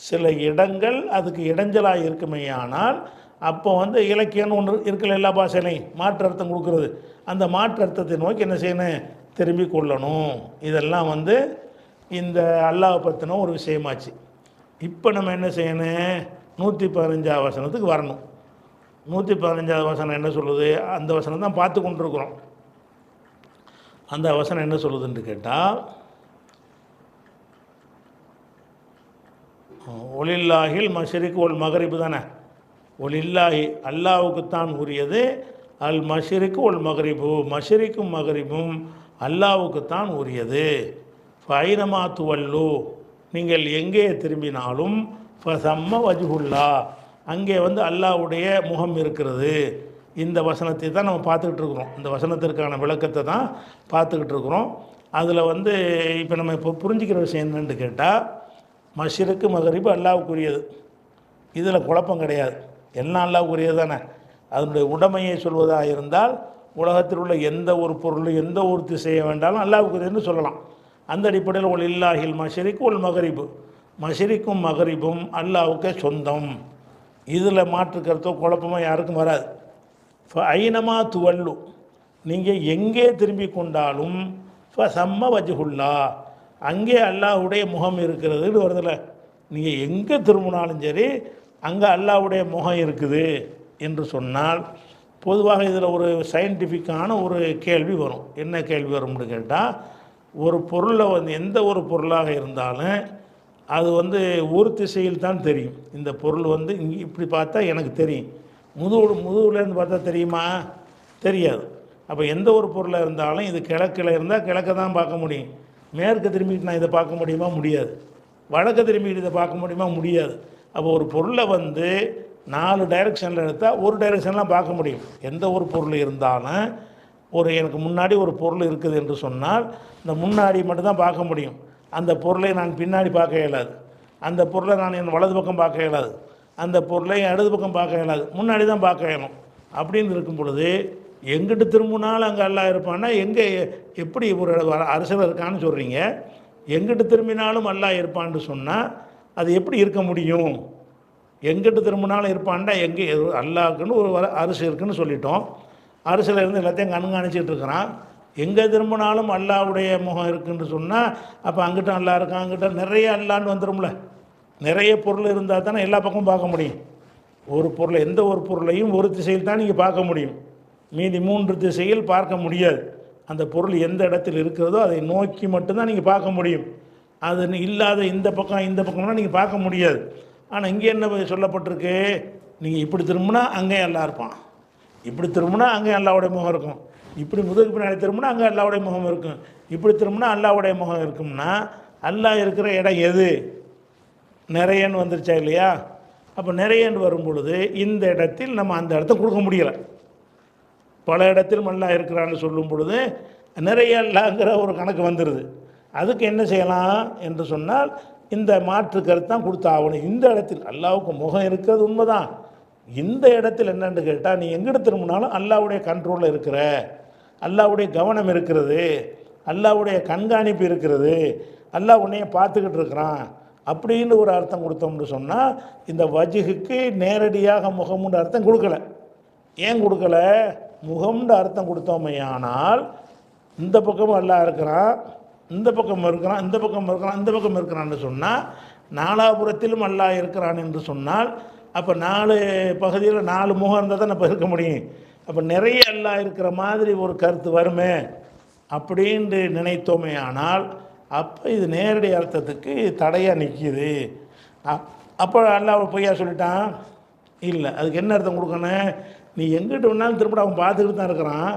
சில இடங்கள் அதுக்கு இடைஞ்சலாக இருக்குமேயானால் அப்போ இலக்கியம்னு ஒன்று இருக்கல, எல்லா பாஷையிலையும் மாற்று அர்த்தம் கொடுக்குறது. அந்த மாற்று அர்த்தத்தை நோக்கி என்ன செய்யணும், திரும்பி கொள்ளணும். இதெல்லாம் இந்த அல்லாஹ் பற்றின ஒரு விஷயமாச்சு. இப்போ நம்ம என்ன செய்யணும், 115 வசனத்துக்கு வரணும். 115 வசனம் என்ன சொல்லுது, அந்த வசனம் தான் பார்த்து கொண்டிருக்கிறோம். அந்த வசனம் என்ன சொல்லுதுன்னு கேட்டால், ஒலில்லாஹில் மஷ்ரிக் ஒல் மகரிபு தானே. ஒலில்லாஹி, அல்லாவுக்குத்தான் உரியது. அல் மஷ்ரிக் ஒல் மகரிபு, மஷ்ரிக்கும் மகரிபும் அல்லாவுக்குத்தான் உரியது. ஃபைனமா துவல்லு, நீங்கள் எங்கே திரும்பினாலும் ஃபசம்ம வஜ்ஹுல்லா, அங்கே அல்லாஹ்வுடைய முகம் இருக்கிறது. இந்த வசனத்தை தான் நம்ம பார்த்துக்கிட்டு இருக்கிறோம். இந்த வசனத்திற்கான விளக்கத்தை தான் பார்த்துக்கிட்டு இருக்கிறோம். அதில் இப்போ நம்ம இப்போ புரிஞ்சுக்கிற விஷயம் என்னென்னு கேட்டால், மஷ்ரிக்கு மகரிபு அல்லாஹ்வுக்குரியது, இதில் குழப்பம் கிடையாது. எல்லாம் அல்லாஹ்வுக்குரியது தானே. அதனுடைய உடைமையை சொல்வதாக இருந்தால் உலகத்தில் உள்ள எந்த ஒரு பொருள் எந்த ஒரு திசையை வேண்டாலும் அல்லாஹ்வுக்குரியதுன்னு சொல்லலாம். அந்த அடிப்படையில் ஒல் இல்லாஹில் மஷ்ரிக் ஒல் மகரிபு, மஷ்ரிக்கும் மகரிபும் அல்லாஹ்வுக்கே சொந்தம். இதில் மாற்று கருத்தோ குழப்பமோ யாருக்கும் வராது. ஐனமா துவல்லு, நீங்கள் எங்கே திரும்பி கொண்டாலும் சம்ம வஜ்ஹுல்லா, அங்கே அல்லாஹ்வுடைய முகம் இருக்கிறதுன்னு வருதில்ல. நீங்கள் எங்கே திரும்பினாலும் சரி அங்கே அல்லாஹ்வுடைய முகம் இருக்குது என்று சொன்னால், பொதுவாக இதில் ஒரு சயின்டிஃபிக்கான ஒரு கேள்வி வரும். என்ன கேள்வி வரும்னு கேட்டால், ஒரு பொருளை எந்த ஒரு பொருளாக இருந்தாலும் அது ஒரு திசையில் தான் தெரியும். இந்த பொருள் இங்கே இப்படி பார்த்தா எனக்கு தெரியும், முதுகுலேருந்து பார்த்தா தெரியுமா, தெரியாது. அப்போ எந்த ஒரு பொருளாக இருந்தாலும் இது கிழக்கில் இருந்தால் கிழக்க தான் பார்க்க முடியும். மேற்கு திரும்பிட்டு நான் இதை பார்க்க முடியுமா, முடியாது. வடக்கு திரும்பிட்டு இதை பார்க்க முடியுமா, முடியாது. அப்போ ஒரு பொருளை 4 டைரெக்ஷனில் எடுத்தால் ஒரு டைரெக்ஷன்லாம் பார்க்க முடியும். எந்த ஒரு பொருள் இருந்தாலும் எனக்கு முன்னாடி ஒரு பொருள் இருக்குது என்று சொன்னால் இந்த முன்னாடி மட்டும்தான் பார்க்க முடியும். அந்த பொருளை நான் பின்னாடி பார்க்க இயலாது, அந்த பொருளை நான் என் வலது பக்கம் பார்க்க இயலாது, அந்த பொருளை இடது பக்கம் பார்க்க இயலாது, முன்னாடி தான் பார்க்க இயலும். அப்படின்னு இருக்கும் பொழுது எங்கிட்டு திரும்பினாலும் அங்கே அல்லாஹ் இருப்பான்னா, எங்கே எப்படி ஒரு அரசர் இருக்கான்னு சொல்கிறீங்க, எங்கிட்டு திரும்பினாலும் அல்லாஹ் இருப்பான்னு சொன்னால் அது எப்படி இருக்க முடியும்? எங்கிட்டு திரும்பினாலும் இருப்பான்டா, எங்கே அல்லாஹ்க்குன்னு ஒரு அரசு இருக்குதுன்னு சொல்லிட்டோம். அரசில் இருந்து எல்லாத்தையும் கண்காணிச்சிட்டு இருக்கிறான். எங்கே திரும்பினாலும் அல்லாஹ்வுடைய முகம் இருக்குன்னு சொன்னால் அப்போ அங்கிட்ட அல்லாஹ் இருக்கான், அங்கிட்ட நிறைய அல்லான்னு வந்துடும்ல. நிறைய பொருள் இருந்தால் தானே எல்லா பக்கமும் பார்க்க முடியும். ஒரு பொருளை எந்த ஒரு பொருளையும் ஒரு திசையில் தான் நீங்கள் பார்க்க முடியும், மீதி 3 திசையில் பார்க்க முடியாது. அந்த பொருள் எந்த இடத்தில் இருக்கிறதோ அதை நோக்கி மட்டும்தான் நீங்கள் பார்க்க முடியும். அது இல்லாத இந்த பக்கம்னா நீங்கள் பார்க்க முடியாது. ஆனால் இங்கே என்ன சொல்லப்பட்டிருக்கு, நீங்கள் இப்படி திரும்பினா அங்கே எல்லாம் இருப்பான், இப்படி திரும்பினா அங்கே அல்லாவுடைய முகம் இருக்கும், இப்படி முதுகு பின்னாடி திரும்பினா அங்கே அல்லாவுடைய முகம் இருக்கும், இப்படி திரும்பினா அல்லாவுடைய முகம் இருக்கும்னா அல்லாஹ் இருக்கிற இடம் எது? நிறையன்னு வந்துருச்சா இல்லையா? அப்போ நிறையன்னு வரும் பொழுது இந்த இடத்தில் நம்ம அந்த இடத்த கொடுக்க முடியலை. பல இடத்தில் அல்லாஹ் இருக்கிறான்னு சொல்லும் பொழுது நிறைய அல்லாஹ்ங்கிற ஒரு கணக்கு வந்துடுது. அதுக்கு என்ன செய்யலாம் என்று சொன்னால் இந்த மாற்று கருத்தான் கொடுத்தாகணும். இந்த இடத்தில் அல்லாஹ்வுக்கு முகம் இருக்கிறது உண்மைதான். இந்த இடத்தில் என்னென்னு கேட்டால், நீ எங்கிட்ட திரும்பினாலும் அல்லாஹ்வுடைய கண்ட்ரோலில் இருக்கிற, அல்லாஹ்வுடைய கவனம் இருக்கிறது, அல்லாஹ்வுடைய கண்காணிப்பு இருக்கிறது, அல்லாஹ் உன்னைய பார்த்துக்கிட்டு இருக்கிறான் அப்படின்னு ஒரு அர்த்தம் கொடுத்தோம்னு சொன்னால், இந்த வஜ்ஹுக்கு நேரடியாக முகம்ன்ற அர்த்தம் கொடுக்கல. ஏன் கொடுக்கல? முகம்ன்ற அர்த்தம் கொடுத்தோமே ஆனால் இந்த பக்கமும் அல்லாஹ் இருக்கிறான், இந்த பக்கம் இருக்கிறான், இந்த பக்கம் இருக்கிறான், இந்த பக்கம் இருக்கிறான்னு சொன்னால், நாலாபுரத்திலும் அல்லாஹ் இருக்கிறான் என்று சொன்னால், அப்போ 4 பகுதியில் 4 முகம் இருந்தால் தான் நம்ம இருக்க முடியும். அப்போ நிறைய அல்லாஹ் இருக்கிற மாதிரி ஒரு கருத்து வருமே அப்படின்ட்டு நினைத்தோமே ஆனால், அப்போ இது நேரடி அர்த்தத்துக்கு தடையாக நிற்கிது. அப்போ அல்லாஹ் பொய்யா சொல்லிட்டான் இல்லை. அதுக்கு என்ன அர்த்தம் கொடுக்கணும்? நீ எங்கிட்ட வேணாலும் திரும்ப அவன் பார்த்துக்கிட்டு தான் இருக்கிறான்,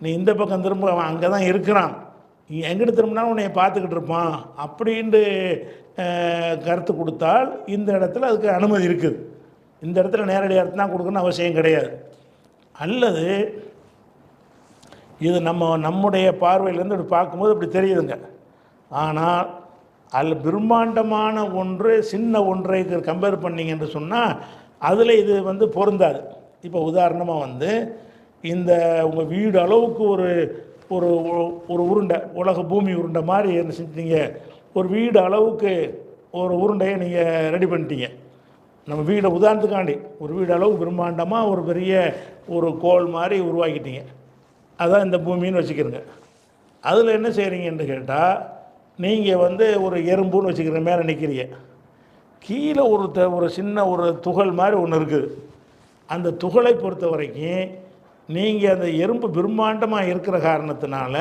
நீ இந்த பக்கம் திரும்ப அவன் அங்கே தான் இருக்கிறான், நீ எங்கிட்ட திரும்பினாலும் உன்னை பார்த்துக்கிட்டு இருப்பான் அப்படின்ட்டு கருத்து கொடுத்தால் இந்த இடத்துல அதுக்கு அனுமதி இருக்குது. இந்த இடத்துல நேரடி அர்த்தம் தான் கொடுக்கணும்னு அவசியம் கிடையாது. அல்லது இது நம்முடைய பார்வையிலேருந்து இப்படி பார்க்கும்போது இப்படி தெரியுதுங்க. ஆனால் பிரம்மாண்டமான ஒன்று சின்ன ஒன்றை கம்பேர் பண்ணிங்க என்று சொன்னால் அதில் இது பொருந்தாது. இப்போ உதாரணமாக இந்த உங்கள் வீடு அளவுக்கு ஒரு ஒரு ஒரு உருண்டை, உலக பூமி உருண்டை மாதிரி என்ன செஞ்சீங்க, ஒரு வீடு அளவுக்கு ஒரு உருண்டையை நீங்கள் ரெடி பண்ணிட்டீங்க. நம்ம வீடை உதாரணத்துக்காண்டி ஒரு வீடு அளவு பிரம்மாண்டமாக ஒரு பெரிய ஒரு கோல் மாதிரி உருவாக்கிட்டீங்க. அதுதான் இந்த பூமின்னு வச்சுக்கிறங்க. அதில் என்ன செய்கிறீங்கன்னு கேட்டால், நீங்கள் ஒரு எறும்புன்னு வச்சுக்கிற மேலே நிற்கிறீங்க, கீழே ஒரு சின்ன ஒரு துகள் மாதிரி ஒன்று இருக்குது. அந்த துகளை பொறுத்த வரைக்கும் நீங்கள் அந்த எறும்பு பிரம்மாண்டமாக இருக்கிற காரணத்தினால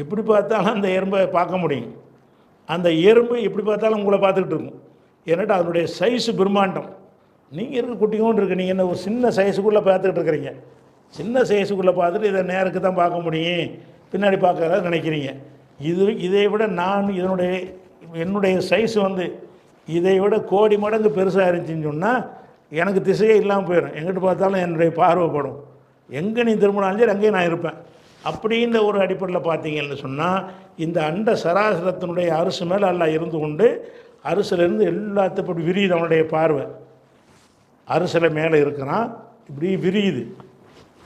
எப்படி பார்த்தாலும் அந்த எறும்பை பார்க்க முடியும். அந்த எறும்பு எப்படி பார்த்தாலும் உங்களை பார்த்துக்கிட்டு இருக்கும். ஏன்னாட்டா அதனுடைய சைஸு பிரம்மாண்டம். நீங்கள் இருக்க குட்டிங்கோண்டு இருக்கு, நீங்கள் என்ன ஒரு சின்ன சைஸுக்குள்ளே பார்த்துக்கிட்டு இருக்கிறீங்க. சின்ன சைஸுக்குள்ளே பார்த்துட்டு இதை நேருக்கு தான் பார்க்க முடியும், பின்னாடி பார்க்கறத நினைக்கிறீங்க. இதை விட என்னுடைய சைஸ் இதை விட கோடி மடங்கு பெருசாக இருந்துச்சுன்னு சொன்னால் எனக்கு திசையே இல்லாமல் போயிடும். எங்கிட்ட பார்த்தாலும் என்னுடைய பார்வைப்படும், எங்கே நீ திரும்பினாலும் சரி அங்கேயே நான் இருப்பேன். அப்படின்ற ஒரு அடிப்படையில் பார்த்தீங்கன்னு சொன்னால், இந்த அண்ட சராசரத்தினுடைய அரசு மேலே எல்லாம் இருந்து கொண்டு அரசுலேருந்து எல்லாத்தையும் இப்படி விரியுது. அவனுடைய பார்வை அரசில் மேலே இருக்கிறான், இப்படி விரியுது.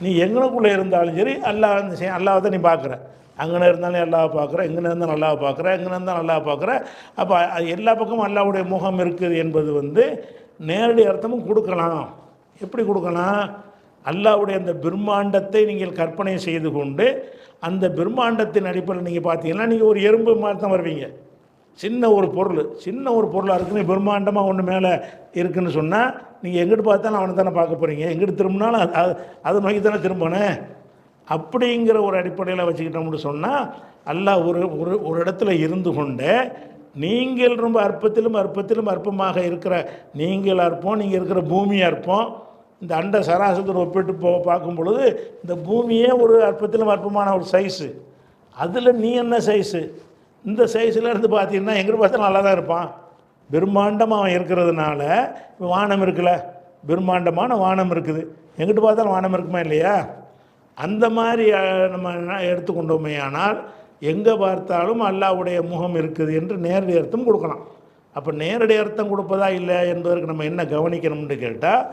நீ எங்கனக்குள்ளே இருந்தாலும் சரி அல்லாஹ் தான் நீ பார்க்குற. அங்கே இருந்தாலும் அல்லாஹ் பார்க்குற, எங்கே இருந்தாலும் அல்லாஹ் பார்க்குற, எங்கே இருந்தாலும் அல்லாஹ் பார்க்குற. அப்போ எல்லா பக்கமும் அல்லாஹ்வுடைய முகம் இருக்குது என்பது நேரடி அர்த்தமும் கொடுக்கலாம். எப்படி கொடுக்கலாம்? அல்லாஹ்வுடைய அந்த பிரம்மாண்டத்தை நீங்கள் கற்பனை செய்து கொண்டு அந்த பிரம்மாண்டத்தின் அடிப்படையில் நீங்கள் பார்த்தீங்கன்னா நீங்கள் ஒரு எறும்பு மாதிரி தான் வருவீங்க. சின்ன ஒரு பொருளாக இருக்குன்னு பிரம்மாண்டமாக ஒன்று மேலே இருக்குதுன்னு சொன்னால் நீங்கள் எங்கிட்டு பார்த்தாலும் அவனை தானே பார்க்க போகிறீங்க, எங்கிட்டு திரும்பினாலும் அதை நோக்கி தானே திரும்பணும். அப்படிங்கிற ஒரு அடிப்படையில் வச்சுக்கிட்டோம்னு சொன்னால் அல்லாஹ் ஒரு இடத்துல இருந்து கொண்டு நீங்கள் ரொம்ப அற்பத்திலும் அற்பமாக இருக்கிற நீங்கள் அற்பம், நீங்கள் இருக்கிற பூமி அற்பம், இந்த அண்ட சராசரத்தை ஒப்பிட்டு பார்க்கும் பொழுது இந்த பூமியே ஒரு அற்பத்திலும் அற்பமான ஒரு சைஸு. அதில் நீ என்ன சைஸு? இந்த சைஸில் இருந்து பார்த்தீங்கன்னா எங்கிட்ட பார்த்தா நல்லா தான் இருப்பான். பிரம்மாண்டமாக அவன் இருக்கிறதுனால இப்போ வானம் இருக்குல்ல, பிரம்மாண்டமான வானம் இருக்குது, எங்கிட்ட பார்த்தாலும் வானம் இருக்குமா இல்லையா? அந்த மாதிரி நம்ம எடுத்துக்கொண்டோமே ஆனால் எங்கே பார்த்தாலும் அல்லாஹ்வுடைய முகம் இருக்குது என்று நேரடி அர்த்தம் கொடுக்கலாம். அப்போ நேரடி அர்த்தம் கொடுப்பதா இல்லை என்பதற்கு நம்ம என்ன கவனிக்கணும்னு கேட்டால்,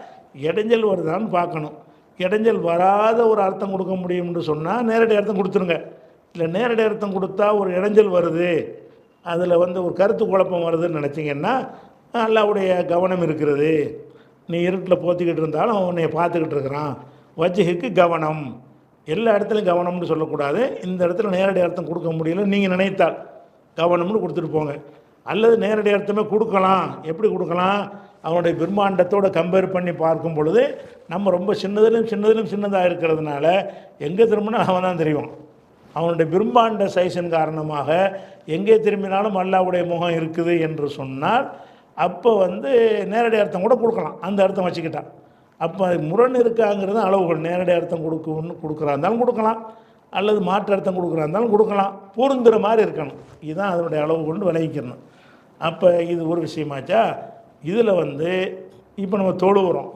இடைஞ்சல் வருதான்னு பார்க்கணும். இடைஞ்சல் வராத ஒரு அர்த்தம் கொடுக்க முடியும்னு சொன்னால் நேரடி அர்த்தம் கொடுத்துருங்க. இல்லை நேரடி அர்த்தம் கொடுத்தா ஒரு இடைஞ்சல் வருது, அதில் ஒரு கருத்து குழப்பம் வருதுன்னு நினச்சிங்கன்னா அல்லாஹ்வுடைய கவனம் இருக்கிறது, நீ இருட்டில் போத்திக்கிட்டு இருந்தாலும் அவன் உன்னை பார்த்துக்கிட்டு இருக்கிறான். வஜ்ஹுக்கு கவனம், எல்லா இடத்துலையும் கவனம்னு சொல்லக்கூடாது. இந்த இடத்துல நேரடி அர்த்தம் கொடுக்க முடியல நீங்கள் நினைத்தால் கவனம்னு கொடுத்துட்டு போங்க. அல்லது நேரடி அர்த்தமே கொடுக்கலாம். எப்படி கொடுக்கலாம்? அவனுடைய பிரம்மாண்டத்தோடு கம்பேர் பண்ணி பார்க்கும் பொழுது நம்ம ரொம்ப சின்னதிலும் சின்னதாக இருக்கிறதுனால எங்கே திரும்பினா அவன் தான் தெரியும். அவனுடைய பிரம்மாண்ட சைஸின் காரணமாக எங்கே திரும்பினாலும் அல்லாஹ்வுடைய முகம் இருக்குது என்று சொன்னால் அப்போ நேரடி அர்த்தம் கூட கொடுக்கலாம், அந்த அர்த்தம் வச்சுக்கிட்டான். அப்போ முரண் இருக்காங்கிறது அளவுகள். நேரடி அர்த்தம் கொடுக்குறா இருந்தாலும் கொடுக்கலாம், அல்லது மாற்று அர்த்தம் கொடுக்குறா இருந்தாலும் கொடுக்கலாம். பொருந்துகிற மாதிரி இருக்கணும். இதுதான் அதனுடைய அளவு கொண்டு விளைவிக்கணும். அப்போ இது ஒரு விஷயமாச்சா. இதில் இப்போ நம்ம தொழுகிறோம்.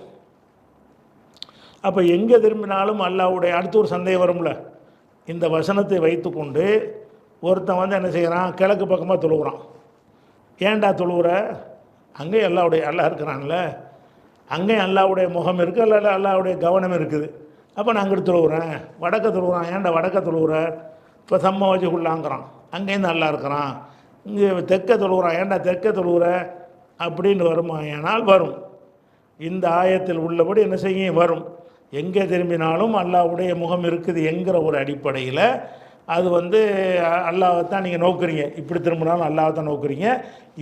அப்போ எங்கே திரும்பினாலும் அல்லாஹ்வுடைய அடுத்த ஒரு சந்தேகம் வரும்ல. இந்த வசனத்தை வைத்துக்கொண்டு ஒருத்தன் என்ன செய்கிறான், கிழக்கு பக்கமாக தொழுகிறான். ஏன்டா தொழுகிற? அங்கேயும் அல்லாஹ் இருக்கிறான்ல, அங்கேயும் அல்லாஹ்வுடைய முகம் இருக்குது, அல்ல அல்லாஹ்வுடைய கவனம் இருக்குது. அப்போ நான் அங்கிட்டு தொழுகிறேன். வடக்க தொழுகிறான். ஏன்டா வடக்க தொழுகிற? இப்போ சம்ம வச்சுக்குள்ளாங்கிறான், அங்கேருந்து அல்லாஹ் இருக்கிறான். இங்கே தெற்க தொழுகிறான். ஏன்டா தெற்க தொழுகிற அப்படின்னு வருமா? ஏனால் வரும். இந்த ஆயத்தில் உள்ளபடி என்ன செய்யும்? வரும். எங்கே திரும்பினாலும் அல்லாஹ்வுடைய முகம் இருக்குது என்கிற ஒரு அடிப்படையில் அது அல்லாஹ்வைத்தான் நீங்கள் நோக்குறீங்க. இப்படி திரும்பினாலும் அல்லாஹ்வைத்தான் நோக்குறீங்க,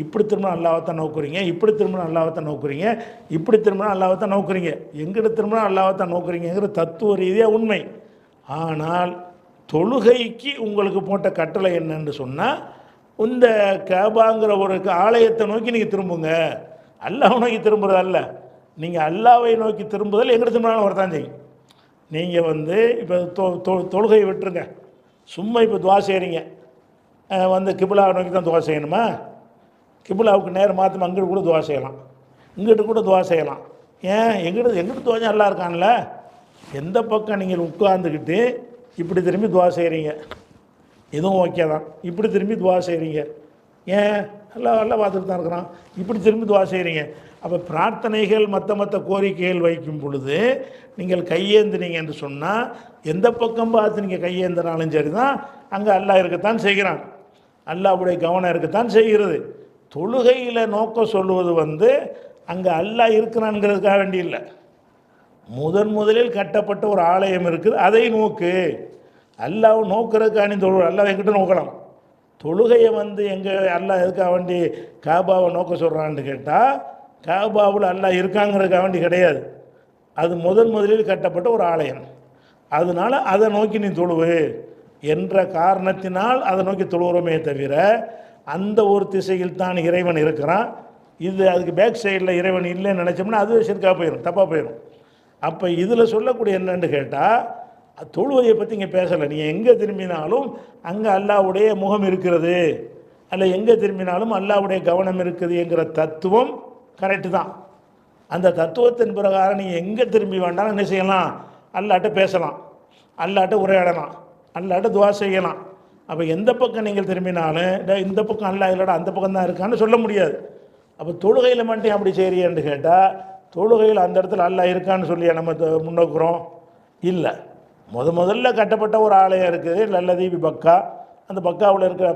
இப்படி திரும்பினா அல்லாஹ்வைத்தான் நோக்குறீங்க, இப்படி திரும்பினா அல்லாஹ்வைத்தான் நோக்குறீங்க, இப்படி திரும்பினா அல்லாஹ்வைத்தான் நோக்குறீங்க, எங்கிட்ட திரும்பினா அல்லாஹ்வைத்தான் நோக்குறீங்கிற தத்துவ ரீதியாக உண்மை. ஆனால் தொழுகைக்கு உங்களுக்கு போட்ட கட்டளை என்னன்னு சொன்னால், இந்த காபாங்கிற ஒரு ஆலயத்தை நோக்கி நீங்கள் திரும்புங்க, அல்லாஹ் நோக்கி திரும்புறது அல்ல. நீங்கள் அல்லாஹ்வை நோக்கி திரும்புதல் எங்கிட்ட திரும்பினாலும் வரத்தான் செய்யும். நீங்கள் இப்போ தொழுகையை விட்டுருங்க, சும்மா இப்போ துவா செய்கிறீங்க. கிபிலாவை நோக்கி தான் துவா செய்யணுமா? கிபிலாவுக்கு நேரம் மாற்றம் அங்கிட்டு கூட துவா செய்யலாம், இங்கிட்டு கூட துவா செய்யலாம். ஏன்? எங்கிட்டு துவா நல்லா இருக்கான்ல. எந்த பக்கம் நீங்கள் உட்கார்ந்துக்கிட்டு இப்படி திரும்பி துவா செய்கிறீங்க, இதுவும் ஓகே தான். இப்படி திரும்பி துவா செய்கிறீங்க, ஏன்? எல்லாம் பார்த்துட்டு தான் இருக்கிறான். இப்படி திரும்பி துவா செய்கிறீங்க. அப்போ பிரார்த்தனைகள் மற்ற கோரிக்கைகள் வைக்கும் பொழுது நீங்கள் கையேந்தினீங்க என்று சொன்னால், எந்த பக்கம் பார்த்து நீங்கள் கையேந்தினாலும் சரி தான், அங்கே அல்லாஹ் இருக்கத்தான் செய்கிறான், அல்லாஹ்வுடைய கவனம் இருக்கத்தான் செய்கிறது. தொழுகையில் நோக்க சொல்லுவது அங்கே அல்லாஹ் இருக்கிறான்ங்கிறதுக்காக வேண்டி இல்லை. முதலில் கட்டப்பட்ட ஒரு ஆலயம் இருக்குது, அதை நோக்கு. அல்லாஹ் நோக்கிறதுக்காண்டி தொழு. அல்லாஹ் எங்கிட்ட நோக்கலாம். தொழுகையை எங்கே அல்லாஹ் எதுக்காக வேண்டி காபாவை நோக்க சொல்கிறான்னு கேட்டால், காபாவில் அல்லாஹ் இருக்காங்கிறதுக்காக வேண்டி கிடையாது. அது முதலில் கட்டப்பட்ட ஒரு ஆலயம். அதனால் அதை நோக்கி நீ தொழுவு என்ற காரணத்தினால் அதை நோக்கி தொழுகிறோமே தவிர, அந்த ஒரு திசையில் தான் இறைவன் இருக்கிறான், இது அதுக்கு பேக் சைடில் இறைவன் இல்லைன்னு நினச்சோம்னா அது ஷிர்காக போயிடும், தப்பாக போயிடும். அப்போ இதில் சொல்லக்கூடிய என்னன்னு கேட்டால், தொழுவையை பற்றி இங்கே பேசலை. நீங்கள் எங்கே திரும்பினாலும் அங்கே அல்லாஹ்வுடைய முகம் இருக்கிறது, அல்ல எங்கே திரும்பினாலும் அல்லாஹ்வுடைய கவனம் இருக்குது என்கிற தத்துவம் கரெக்டு தான். அந்த தத்துவத்தின் பிரகாரம் நீங்கள் எங்கே திரும்பி வேண்டாலும் என்ன செய்யலாம்? அல்லாஹ்ட்ட பேசலாம், அல்லாஹ்ட்ட உரையாடலாம், அல்லாஹ்ட்ட துவா செய்யலாம். அப்போ எந்த பக்கம் நீங்கள் திரும்பினாலும் இந்த பக்கம் அல்லாஹ் இல்லைடா அந்த பக்கம் தான் இருக்கான்னு சொல்ல முடியாது. அப்போ தொழுகையில் மட்டும் அப்படி செய்யறியன்னு கேட்டால், தொழுகையில் அந்த இடத்துல அல்லாஹ் இருக்கான்னு சொல்லி நம்ம முன்னோக்குறோம் இல்லை. முதல்ல கட்டப்பட்ட ஒரு ஆலயம் இருக்குது, லல்லதீபி பக்கா. அந்த பக்காவில் இருக்கிற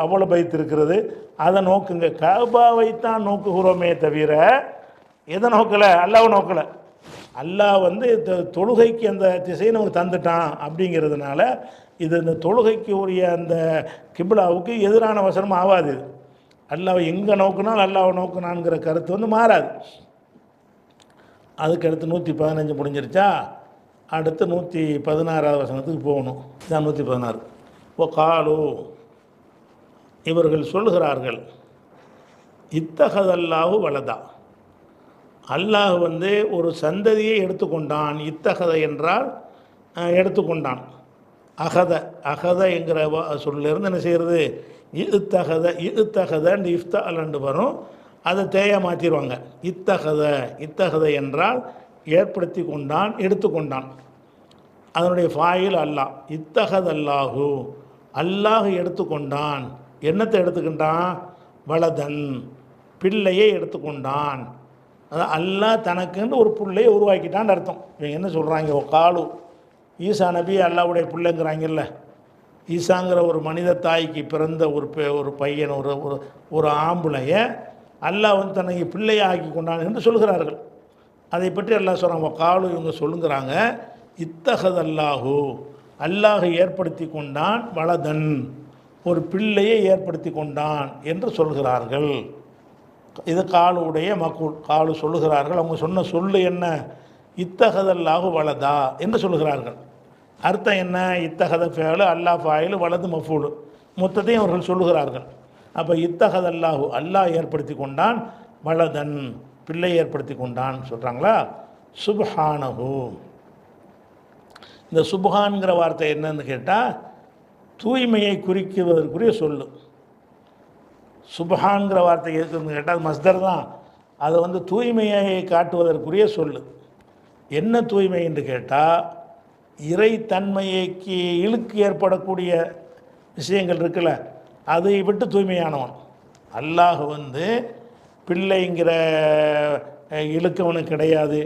அவ்வளோ பைத்து இருக்கிறது, அதை நோக்குங்க. காபாவைத்தான் நோக்குகிறோமே தவிர எதை நோக்கலை? அல்லாஹ்வை நோக்கலை. அல்லாஹ் தொழுகைக்கு அந்த திசையை நமக்கு தந்துட்டான். அப்படிங்கிறதுனால இது இந்த தொழுகைக்கு உரிய அந்த கிப்லாவுக்கு எதிரான வசனம் ஆகாது. அல்லாஹ் எங்கே நோக்குனால் அல்லாஹ்வை நோக்குனான்ங்கிற கருத்து மாறாது. அதுக்கு அடுத்து 115 முடிஞ்சிருச்சா? அடுத்து 116வது வசனத்துக்கு போகணும். இதான் 116. ஓ காலு, இவர்கள் சொல்கிறார்கள், இத்தகதல்லாஹு வலதா, அல்லாஹ் ஒரு சந்ததியை எடுத்துக்கொண்டான். இத்தகத என்றால் எடுத்துக்கொண்டான். அகத என்கிற சொல்லிருந்து என்ன செய்கிறது? இத்தகத இஃப்தா அலண்டு வரும், அதை தேயா மாற்றிடுவாங்க. இத்தகத என்றால் ஏற்படுத்தி கொண்டான், எடுத்துக்கொண்டான். அதனுடைய ஃபாயில் அல்லாஹ். இத்தகதல்லாஹு, அல்லாஹ் எடுத்துக்கொண்டான். என்னத்தை எடுத்துக்கின்றான்? வலதன், பிள்ளையை எடுத்துக்கொண்டான். அதான் அல்லாஹ் தனக்குன்னு ஒரு பிள்ளையை உருவாக்கிட்டான்னு அர்த்தம். இவங்க என்ன சொல்கிறாங்க? ஓ காலு, ஈசா நபி அல்லாஹ்வுடைய பிள்ளைங்கிறாங்கல்ல. ஈசாங்கிற ஒரு மனித தாய்க்கு பிறந்த ஒரு பையன், ஒரு ஆம்பளைய அல்லாஹ் தனக்கு பிள்ளையை ஆக்கி கொண்டான் என்று சொல்கிறார்கள். அதை பற்றி அல்லாஹ் சொல்கிறாங்க. காலு, இவங்க சொல்லுங்கிறாங்க, இத்தகதல்லாஹு, அல்லாஹ் ஏற்படுத்தி கொண்டான், வலதன், ஒரு பிள்ளையை ஏற்படுத்தி கொண்டான் என்று சொல்கிறார்கள். இது காலுடைய மக்கூல். காலு சொல்லுகிறார்கள். அவங்க சொன்ன சொல்லு என்ன? இத்தகதல்லாஹு வலதா என்று சொல்லுகிறார்கள். அர்த்தம் என்ன? இத்தகத ஃபேலு அல்லா ஃபாயிலு வலது மஃபூலு மொத்தத்தையும் அவர்கள் சொல்லுகிறார்கள். அப்போ இத்தகத் அல்லாஹு அல்லாஹ் ஏற்படுத்தி கொண்டான், வலதன் பிள்ளை ஏற்படுத்தி கொண்டான் சொல்கிறாங்களா. சுப்ஹானஹு, இந்த சுப்ஹான்கிற வார்த்தை என்னன்னு கேட்டால் தூய்மையை குறிக்குவதற்குரிய சொல்லு. சுப்ஹான்கிற வார்த்தை எதுக்குன்னு கேட்டால் மஸ்தர் தான், அதை வந்து தூய்மையை காட்டுவதற்குரிய சொல்லு. என்ன தூய்மை என்று கேட்டால் இறைத்தன்மைக்கு இழுக்கு ஏற்படக்கூடிய விஷயங்கள் இருக்குல்ல, அதை விட்டு தூய்மையானவன். அல்லாஹ் வந்து பிள்ளைங்கிற இழுக்கவனுக்கு கிடையாது,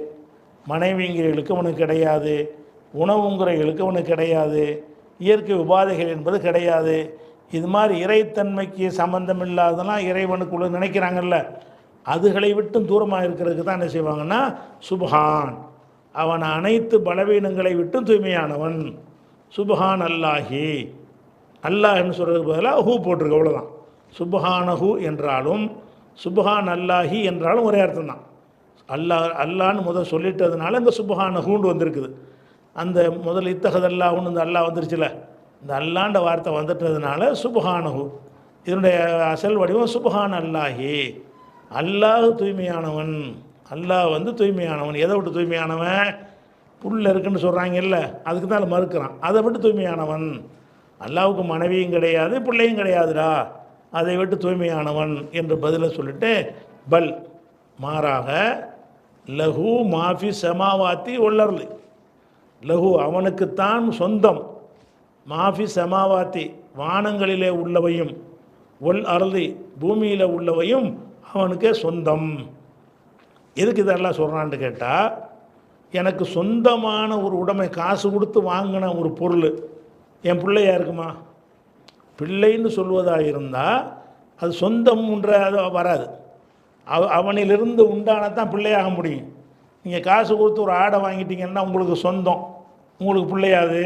மனைவிங்கிற இழுக்கவனுக்கு கிடையாது, உணவுங்கிற இழுக்கவனுக்கு கிடையாது, இயற்கை உபாதைகள் என்பது கிடையாது. இது மாதிரி இறைத்தன்மைக்கு சம்பந்தம் இல்லாததெல்லாம் இறைவனுக்குள்ள நினைக்கிறாங்கல்ல, அதுகளை விட்டும் தூரமாக இருக்கிறதுக்கு தான் என்ன செய்வாங்கன்னா சுப்ஹான், அவன் அனைத்து பலவீனங்களை விட்டும் தூய்மையானவன். சுப்ஹான் அல்லாஹி, அல்லாஹ்னு சொல்கிறதுக்கு பதிலாக ஹூ போட்டிருக்கு, அவ்வளோதான். சுப்ஹானஹு என்றாலும் சுப்ஹான் அல்லாஹி என்றாலும் ஒரே அர்த்தம் தான். அல்லான்னு முதல் சொல்லிட்டதுனால இந்த சுப்ஹானஹூண்டு வந்திருக்குது. அந்த முதல் இத்தகத் அல்லாஹுன்னு இந்த அல்லாஹ் வந்துருச்சுல, இந்த அல்லாண்ட வார்த்தை வந்துட்டதுனால சுப்ஹானஹு. இதனுடைய அசல் வடிவம் சுப்ஹான் அல்லாஹி, அல்லாஹ் தூய்மையானவன். அல்லாஹ் வந்து தூய்மையானவன். எதை விட்டு தூய்மையானவன்? புல்ல இருக்குன்னு சொல்கிறாங்கல்ல, அதுக்கு தான் மறுக்கிறான். அதை விட்டு தூய்மையானவன். அல்லாஹ்வுக்கு மனைவியும் கிடையாது, பிள்ளையும் கிடையாதுடா, அதை விட்டு தூய்மையானவன் என்று பதிலை சொல்லிட்டு பல் மாறாக லஹு மாஃபி சமாவாத்தி ஒல்லர்லு, லஹு அவனுக்குத்தான் சொந்தம், மாஃபி சமாவாத்தி வானங்களிலே உள்ளவையும், ஒல் அருளி பூமியில் உள்ளவையும் அவனுக்கே சொந்தம். எதுக்கு இதெல்லாம் சொல்கிறான்னு கேட்டால், எனக்கு சொந்தமான ஒரு உடைமை, காசு கொடுத்து வாங்கின ஒரு பொருள் என் பிள்ளையா இருக்குமா? பிள்ளைன்னு சொல்வதாக இருந்தால் அது சொந்தம்ன்ற அது வராது. அவனிலிருந்து உண்டானதான் பிள்ளையாக முடியும். நீங்கள் காசு கொடுத்து ஒரு ஆடை வாங்கிட்டீங்கன்னா உங்களுக்கு சொந்தம், உங்களுக்கு பிள்ளையாது.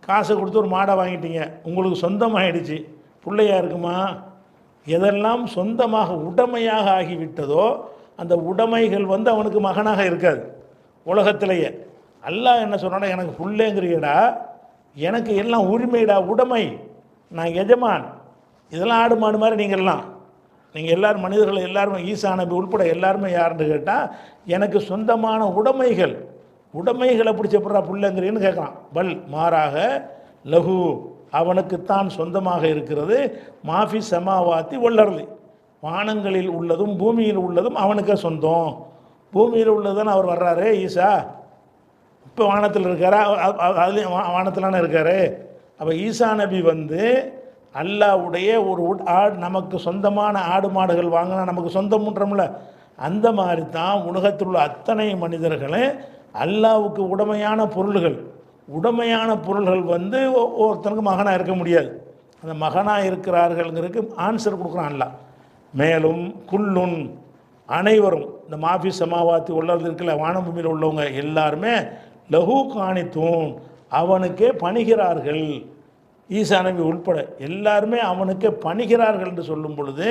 காசு கொடுத்து ஒரு மாடை வாங்கிட்டீங்க, உங்களுக்கு சொந்தமாகிடுச்சு, பிள்ளையாக இருக்குமா? எதெல்லாம் சொந்தமாக உடைமையாக ஆகிவிட்டதோ அந்த உடைமைகள் வந்து அவனுக்கு மகனாக இருக்காது உலகத்திலேயே. அல்லாஹ் என்ன சொன்னா, எனக்கு பிள்ளைங்கிறியடா, எனக்கு எல்லாம் உரிமைடா, உடைமை, நான் எஜமான். இதெல்லாம் ஆடு மாடு மாதிரி நீங்கள் எல்லோரும் மனிதர்கள் எல்லாருமே, ஈசா நபி உட்பட எல்லாருமே யாருன்னு கேட்டால் எனக்கு சொந்தமான உடைமைகள், உடைமைகளை பிடிச்சப்படுறா பிள்ளைங்கிறேன்னு கேட்குறான். பல் மாறாக லஹு அவனுக்குத்தான் சொந்தமாக இருக்கிறது, மாஃபி சமாவாத்தி ஒல்லர்லி வானங்களில் உள்ளதும் பூமியில் உள்ளதும் அவனுக்கே சொந்தம். பூமியில் உள்ளதுன்னு அவர் வர்றாரு ஈசா, இப்போ வானத்தில் இருக்காரா? அதுலேயும் வானத்திலான இருக்காரு. அப்போ ஈசா நபி வந்து அல்லாஹ்வுடைய ஒரு ஆடு, நமக்கு சொந்தமான ஆடு மாடுகள் வாங்கினா நமக்கு சொந்தம்ன்றோம்ல, அந்த மாதிரி தான் உலகத்தில் உள்ள அத்தனை மனிதர்களும் அல்லாஹ்வுக்கு உடைமையான பொருள்கள். உடைமையான பொருள்கள் வந்து ஒருத்தனுக்கு மகனாக இருக்க முடியாது. அந்த மகனாக இருக்கிறார்கள்ங்கிறதுக்கு ஆன்சர் கொடுக்குறான் அல்லாஹ். மேலும் குல்லுன் அனைவரும், இந்த மாஃபி சமாவாத்தி உள்ளது இருக்குல்ல, வானபூமியில் உள்ளவங்க எல்லாருமே லஹு காணித்தூன் அவனுக்கே பணிகிறார்கள். ஈசா நபி உட்பட எல்லாருமே அவனுக்கே பணிகிறார்கள் என்று சொல்லும் பொழுது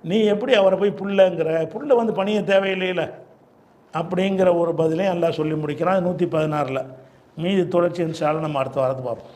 நீ எப்படி அவரை போய் புள்ளங்கிற? புள்ள வந்து பணிய தேவையில்லையில அப்படிங்கிற ஒரு பதிலையும் அல்லாஹ் சொல்லி முடிக்கிறான் 116. மீதி தொடர்ச்சி இன்ஷா அல்லாஹ் நம்ம அடுத்த வாரத்தை பார்ப்போம்.